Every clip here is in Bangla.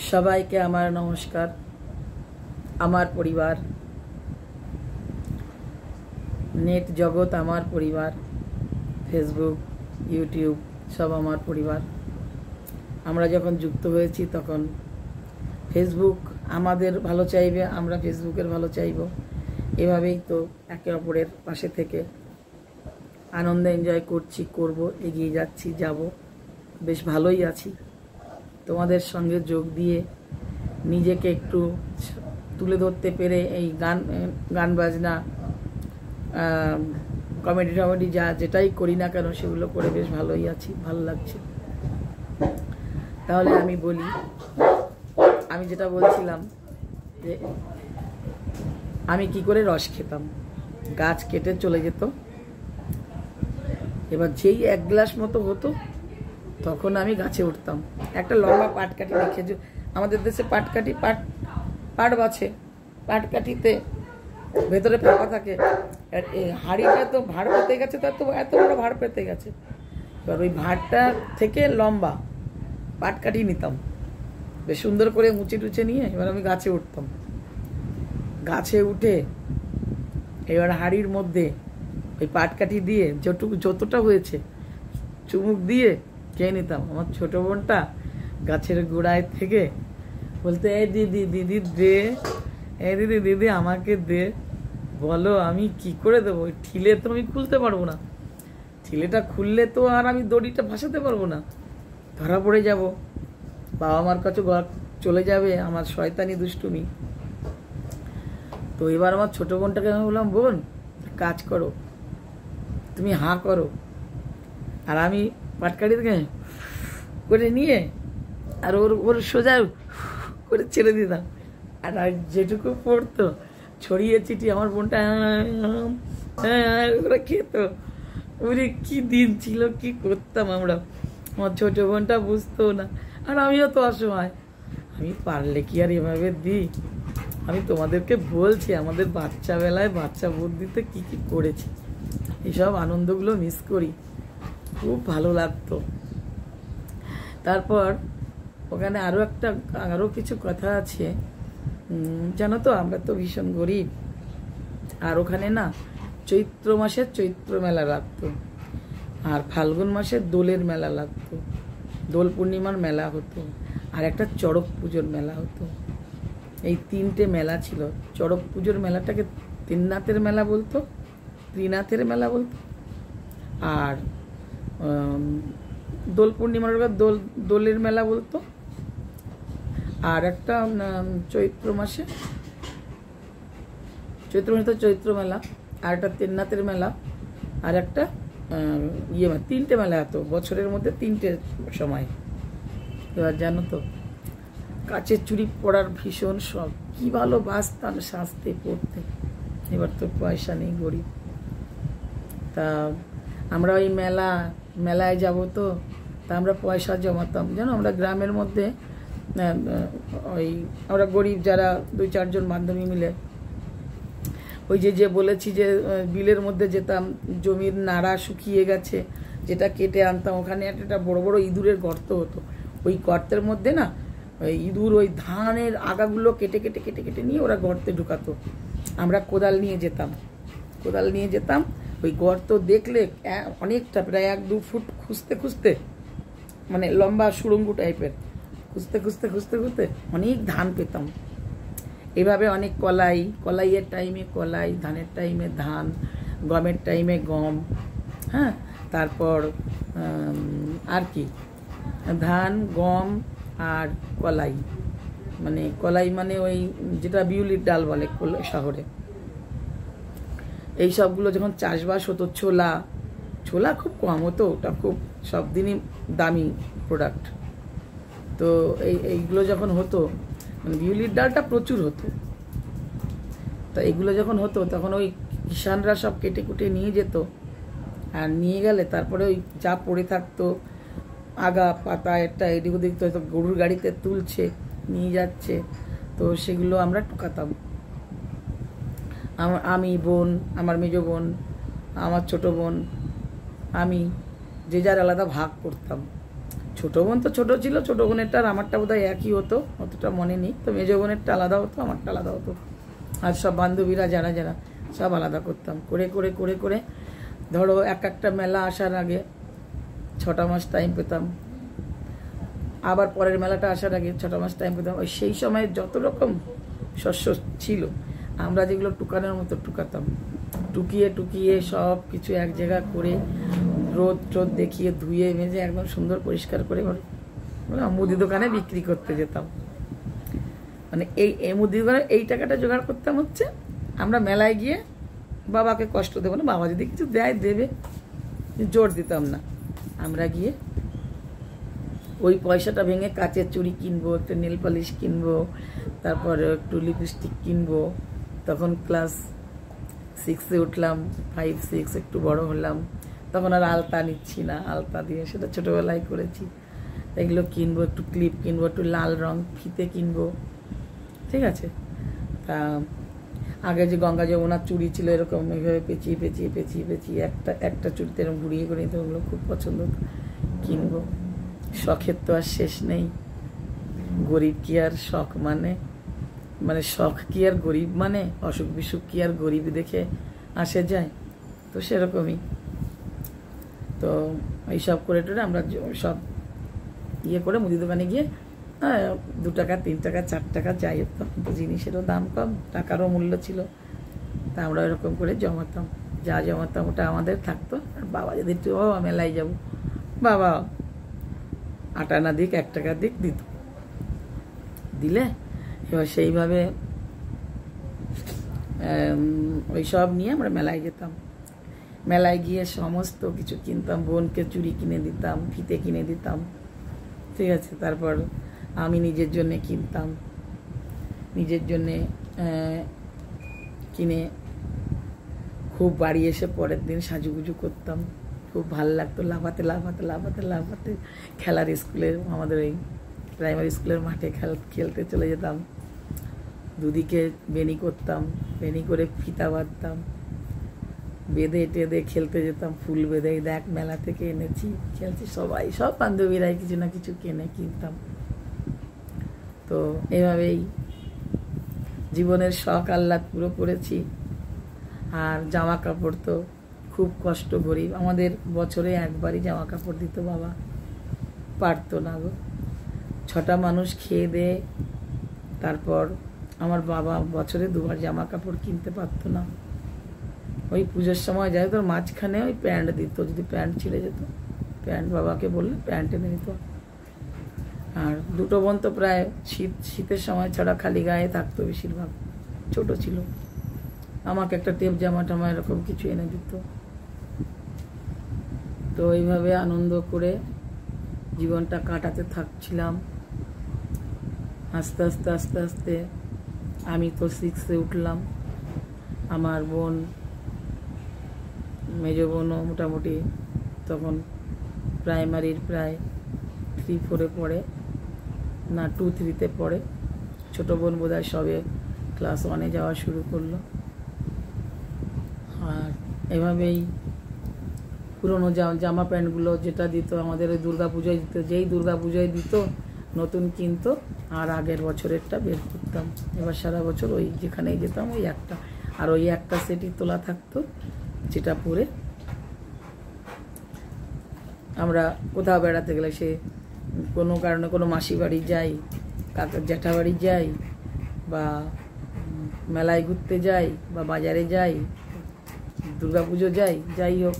সবাইকে আমার নমস্কার। আমার পরিবার, নেট জগৎ আমার পরিবার, ফেসবুক, ইউটিউব সব আমার পরিবার। আমরা যখন যুক্ত হয়েছি তখন ফেসবুক আমাদের ভালো চাইবে, আমরা ফেসবুকের ভালো চাইব। এভাবেই তো একে অপরের পাশে থেকে আনন্দ এনজয় করছি, করব, এগিয়ে যাচ্ছি, যাব। বেশ ভালোই আছি। তোমাদের সঙ্গে যোগ দিয়ে নিজেকে একটু তুলে ধরতে পেরে এই গান বাজনা, কমেডি টমেডি যেটাই করি না কেন সেগুলো করে বেশ ভালোই আছি, ভালো লাগছে। তাহলে আমি বলি, আমি যেটা বলছিলাম যে আমি কি করে রস খেতাম। গাছ কেটে চলে যেত, এবার যেই এক গ্লাস মতো হতো তখন আমি গাছে উঠতাম। একটা লম্বা পাটকাঠি রেখে, আমাদের দেশে পাটকাঠি পাট বাছে, পাটকাঠিতে ভেতরে ফাঁকা থাকে। হাঁড়িটা তো ভাঁড় পেতে গেছে, তার তো এত বড় ভাঁড় পেতে গেছে। এবার ওই ভাঁড়টা থেকে লম্বা পাটকাঠি নিতাম, বেশ সুন্দর করে মুচে টুচে নিয়ে এবার আমি গাছে উঠতাম। গাছে উঠে এবার হাঁড়ির মধ্যে ওই পাটকাঠি দিয়ে যতটা হয়েছে চুমুক দিয়ে খেয়ে নিতাম। আমার ছোট বোনটা গাছের গোড়ায় থেকে বলতে, এই দিদি দিদি দে, এই দিদি দিদি আমাকে দে, বলো আমি কি করে দেবো, ওই ঠিলে তো আমি খুলতে পারবো না, ঠিলেটা খুললে তো আর আমি দড়িটা ভাসাতে পারবো না, ধরা পড়ে যাব, বাবা মার কাছে চলে যাবে আমার শয়তানি দুষ্টুমি। তো এবার আমার ছোট বোনটাকে আমি বললাম, বোন কাজ করো, তুমি হাঁ করো, আর আমি পাটকাঠি থেকে করে নিয়ে আর ওর সোজা করে ছেড়ে দিতাম। আর যেটুকু পড়তো ছড়িয়ে ছিটিয়ে আমার বোনটা ওরা খেত। ওরে কি দিন ছিল, কি করতাম আমরা। আমার ছোট বোনটা বুঝতো না, আর আমিও তো অসময়। আমি পারলে কি আর এভাবে দিই। আমি তোমাদেরকে বলছি আমাদের বাচ্চা বেলায় বাচ্চা বুদ্ধিতে কি কি করেছি, এইসব আনন্দগুলো মিস করি, খুব ভালো লাগতো। তারপর ওখানে আরও কিছু কথা আছে, জানো তো আমরা তো ভীষণ গরিব। আর ওখানে না চৈত্র মাসে চৈত্র মেলা লাগতো, আর ফাল্গুন মাসে দোলের মেলা লাগতো, দোল পূর্ণিমার মেলা হতো, আর একটা চড়ক পুজোর মেলা হতো। এই তিনটে মেলা ছিল। চড়ক পুজোর মেলাটাকে ত্রিনাথের মেলা বলতো, আর দোল পূর্ণিমার দোলের মেলা বলতো, আর একটা চৈত্র মাসে তো চৈত্র মেলা, আর একটা ত্রিনাথের মেলা, আর একটা তিনটে মেলা হতো বছরের মধ্যে, তিনটে সময়। এবার জানো তো কাচের চুড়ি পরার ভীষণ শখ, কি ভালোবাসতাম সাজতে পড়তে। এবার তো পয়সা নেই, গরিব। তা আমরা ওই মেলায় যাব, তো তা আমরা পয়সা জমাতাম। জানো আমরা গ্রামের মধ্যে ওই আমরা গরিব যারা 2-4 জন বান্ধবী মিলে ওই যে বলেছি যে বিলের মধ্যে যেতাম, জমির নাড়া শুকিয়ে গেছে যেটা কেটে আনতাম, ওখানে একটা বড় বড় ইঁদুরের গর্ত হতো। ওই গর্তের মধ্যে না ওই ইঁদুর ওই ধানের আগাগুলো কেটে কেটে কেটে কেটে নিয়ে ওরা গর্তে ঢুকাতো। আমরা কোদাল নিয়ে যেতাম। ওই গর্ত দেখলে অনেকটা, প্রায় 1-2 ফুট খুঁজতে মানে লম্বা সুড়ঙ্গু টাইপের, খুঁজতে অনেক ধান পেতাম। এভাবে অনেক কলাইয়ের টাইমে কলাই, ধানের টাইমে ধান, গমের টাইমে গম। হ্যাঁ, তারপর আর কি, ধান, গম আর কলাই, মানে ওই যেটা বিউলির ডাল বলে শহরে। এই সবগুলো যখন চাষবাস হতো, ছোলা খুব কম হতো, ওটা খুব সব দিনই দামি প্রোডাক্ট। তো এইগুলো যখন হতো, মানে বিউলির ডালটা প্রচুর হতো। তো এগুলো যখন হতো তখন ওই কিষানরা সব কেটে কুটে নিয়ে যেত, আর নিয়ে গেলে তারপরে ওই যা পড়ে থাকতো আগা পাতা একটা এদিক ওদিক, তো হয়তো গরুর গাড়িতে তুলছে নিয়ে যাচ্ছে, তো সেগুলো আমরা টুকাতাম। আমি, বোন, আমার মেজো বোন, আমার ছোট বোন, আমি যে যার আলাদা ভাগ করতাম। ছোটো বোন তো ছোটো ছিল, ছোটো বোনেরটা আর আমারটা বোধহয় একই হতো, অতটা মনে নেই। তো মেজো বোনেরটা আলাদা হতো, আমারটা আলাদা হতো। আর সব বান্ধবীরা যারা যারা সব আলাদা করতাম। করে করে করে করে ধরো একটা মেলা আসার আগে 6টা মাস টাইম পেতাম, আবার পরের মেলাটা আসার আগে 6টা মাস টাইম পেতাম। ওই সেই সময় যত রকম শস্য ছিল আমরা যেগুলো টুকানোর মতো টুকাতাম, টুকিয়ে টুকিয়ে সব কিছু এক জায়গা করে রোদ টোদ দেখিয়ে ধুয়ে মেজে একদম সুন্দর পরিষ্কার করে মুদি দোকানে বিক্রি করতে যেতাম। মানে এই মুদি দোকানে এই টাকাটা জোগাড় করতাম হচ্ছে আমরা মেলায় গিয়ে বাবাকে কষ্ট দেবো না, বাবা যদি কিছু দেয় দেবে, জোর দিতাম না। আমরা গিয়ে ওই পয়সাটা ভেঙে কাচের চুড়ি কিনবো, একটা নেল পালিশ কিনবো, তারপর একটু লিপস্টিক কিনবো। তখন ক্লাস 6-এ উঠলাম, 5-6 একটু বড় হলাম, তখন আর আলতা নিচ্ছি না, আলতা দিয়ে সেটা ছোটোবেলায় করেছি। এগুলো কিনবো, একটু ক্লিপ কিনবো, একটু লাল রং ফিতে কিনবো, ঠিক আছে। তা আগে যে গঙ্গা যমুনার চুড়ি ছিল এরকম এইভাবে পেঁচিয়ে পেঁচিয়ে পেঁচিয়ে পেঁচিয়ে একটা চুড়িতে এরকম ঘুরিয়ে ঘুরিয়ে, তো ওগুলো খুব পছন্দ হতো, কিনবো। শখের তো আর শেষ নেই। গরিব কি আর শখ মানে শখ কি আর গরিব মানে, অসুখ বিসুখ কি আর গরিব দেখে আসে যায়, তো সেরকমই। তো এইসব করে টোরে আমরা সব ইয়ে করে মুদি দোকানে গিয়ে 2 টাকা 3 টাকা 4 টাকা যাই হোক, তখন তো জিনিসেরও দাম কম, টাকারও মূল্য ছিল। তা আমরা এরকম করে জমাতাম, যা জমাতাম ওটা আমাদের থাকতো। আর বাবা যদি একটু বাবা মেলায় যাবো, বাবা 8 আনা দিক 1 টাকা দিক দিত, দিলে এবার সেইভাবে ওই সব নিয়ে আমরা মেলায় যেতাম। মেলায় গিয়ে সমস্ত কিছু কিনতাম, বোনকে চুড়ি কিনে দিতাম, ফিতে কিনে দিতাম, ঠিক আছে। তারপর আমি নিজের জন্যে কিনতাম, নিজের জন্যে কিনে খুব বাড়ি এসে পরের দিন সাজুগুজু করতাম, খুব ভালো লাগতো। লাফাতে লাফাতে লাফাতে লাফাতে খেলার স্কুলের, আমাদের ওই প্রাইমারি স্কুলের মাঠে খেলতে চলে যেতাম। দুদিকে বেনি করতাম, বেনি করে ফিতা বাঁধতাম, বেঁধে টেঁধে খেলতে যেতাম, ফুল বেঁধে দেখ মেলা থেকে এনেছি, খেলছি। সবাই সব বান্ধবীরাই কিছু না কিছু কিনতাম। তো এভাবেই জীবনের শখ আহ্লাদ পুরো করেছি। আর জামা কাপড় তো খুব কষ্ট, গরিব আমাদের বছরে একবারই জামা কাপড় দিত বাবা, পারতো না গো। 6টা মানুষ খেয়ে দেয়ে তারপর আমার বাবা বছরে 2বার জামা কাপড় কিনতে পারতো না। ওই পুজোর সময় যাই তোর মাঝখানে ওই প্যান্ট দিত, যদি প্যান্ট ছিঁড়ে যেত প্যান্ট বাবাকে বললে প্যান্ট এনে দিত। আর 2টো বোন তো প্রায় শীতের সময় ছাড়া খালি গায়ে থাকতো বেশিরভাগ, ছোট ছিল। আমাকে একটা টেপ জামা টামা এরকম কিছু এনে দিত। তো এইভাবে আনন্দ করে জীবনটা কাটাতে থাকছিলাম। আস্তে আস্তে আস্তে আস্তে আমি তো 6-এ উঠলাম, আমার বোন মেজো বোনও মোটামুটি তখন প্রাইমারির প্রায় 3-4-এ পড়ে, না 2-3-তে পড়ে। ছোটো বোন বোধহয় সবে ক্লাস 1-এ যাওয়া শুরু করলো। আর এভাবেই পুরনো জামা প্যান্টগুলো যেটা দিত আমাদের ওই দুর্গা পুজোয় দিত, যেই দুর্গা পুজোয় দিত নতুন কিনতো, আর আগের বছরেরটা বের করতাম। এবার সারা বছর ওই যেখানেই যেতাম ওই একটা, আর ওই একটা সেটই তোলা থাকতো, যেটা পরে আমরা কোথাও বেড়াতে গেলে, সে কোনো কারণে কোনো মাসি বাড়ি যাই, কাকার জ্যাঠা বাড়ি যাই, বা মেলায় ঘুরতে যাই, বা বাজারে যাই, দুর্গা পুজো যাই হোক,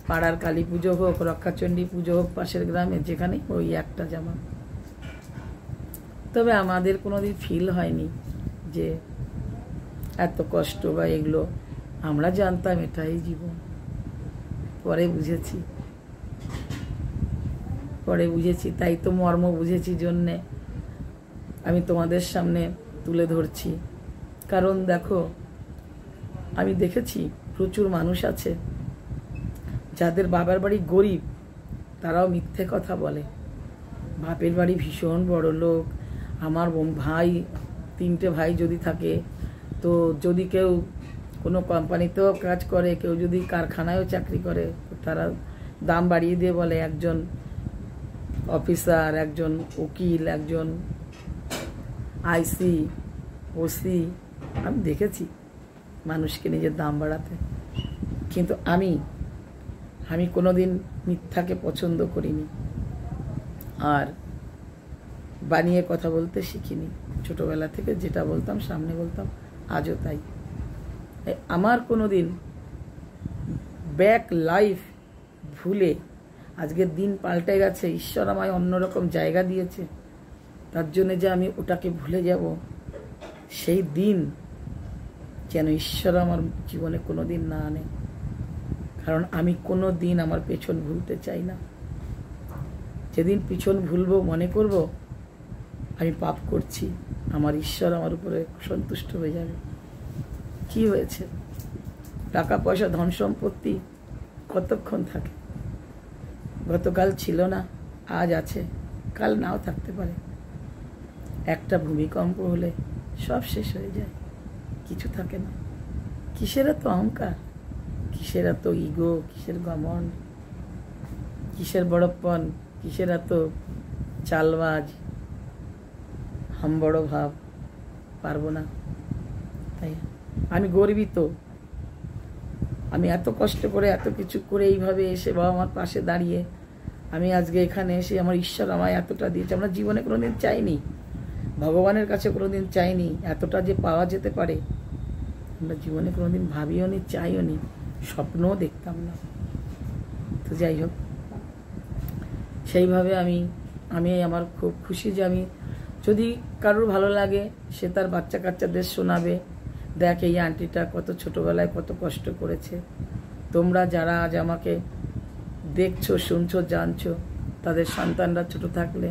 পাড়ার কালী পুজো হোক, রক্ষাচণ্ডী পুজো হোক, পাশের গ্রামে যেখানে ওই একটা জামা। তবে আমাদের কোনোদিন ফিল হয়নি যে এত কষ্ট বা এগুলো, আমরা জানতাম এটাই জীবন। পরে বুঝেছি, তাই তো মর্ম বুঝেছি জন্যে আমি তোমাদের সামনে তুলে ধরছি। কারণ দেখো, আমি দেখেছি প্রচুর মানুষ আছে যাদের বাবার বাড়ি গরিব, তারাও মিথ্যে কথা বলে। বাপের বাড়ি ভীষণ বড় লোক, আমার ভাই 3টে ভাই যদি থাকে, তো যদি কেউ কোনো কোম্পানিতেও কাজ করে, কেউ যদি কারখানায়ও চাকরি করে, তারা দাম বাড়িয়ে দিয়ে বলে একজন অফিসার, একজন উকিল, একজন আইসি, ওসি, আমি দেখেছি মানুষকে নিজের দাম বাড়াতে। কিন্তু আমি কোনোদিন মিথ্যাকে পছন্দ করিনি, আর বানিয়ে কথা বলতে শিখিনি। ছোটবেলা থেকে যেটা বলতাম সামনে বলতাম, আজও তাই। আমার কোনোদিন ব্যাক লাইফ ভুলে, আজকের দিন পাল্টে গেছে, ঈশ্বর আমায় অন্যরকম জায়গা দিয়েছে, তার জন্য যে আমি ওটাকে ভুলে যাব, সেই দিন যেন ঈশ্বর আমার জীবনে কোনো দিন না আনে। কারণ আমি কোনো দিন আমার পেছন ভুলতে চাই না। যেদিন পিছন ভুলবো, মনে করব আমি পাপ করছি, আমার ঈশ্বর আমার উপরে সন্তুষ্ট হয়ে যাবে। কি হয়েছে? টাকা পয়সা ধন সম্পত্তি কতক্ষণ থাকে? গতকাল ছিল না, আজ আছে, কাল নাও থাকতে পারে। একটা ভূমিকম্প হলে সব শেষ হয়ে যায়, কিছু থাকে না। কিসের এত অহংকার, কিসের এত ইগো, কিসের গমন, কিসের বড়প্পন, কিসের এত চালবাজ, বড় ভাব? পারবো না। তাই আমি গর্বিত, আমি এত কষ্ট করে এত কিছু করে এইভাবে এসে বাবা আমার পাশে দাঁড়িয়ে আমি আজকে এখানে এসে আমার ঈশ্বর আমায় এতটা দিয়েছে। আমরা জীবনে কোনোদিন চাইনি, ভগবানের কাছে কোনোদিন চাইনি এতটা যে পাওয়া যেতে পারে। আমরা জীবনে কোনোদিন ভাবিও নি, চাইও নি, স্বপ্নও দেখতাম না। তো যাই হোক, সেইভাবে আমি আমার খুব খুশি যে আমি, যদি কারোর ভালো লাগে সে তার বাচ্চা কাচ্চাদের শোনাবে, দেখ এই আন্টিটা কত ছোটোবেলায় কত কষ্ট করেছে। তোমরা যারা আজ আমাকে দেখছো, শুনছো, জানছো, তাদের সন্তানরা ছোট থাকলে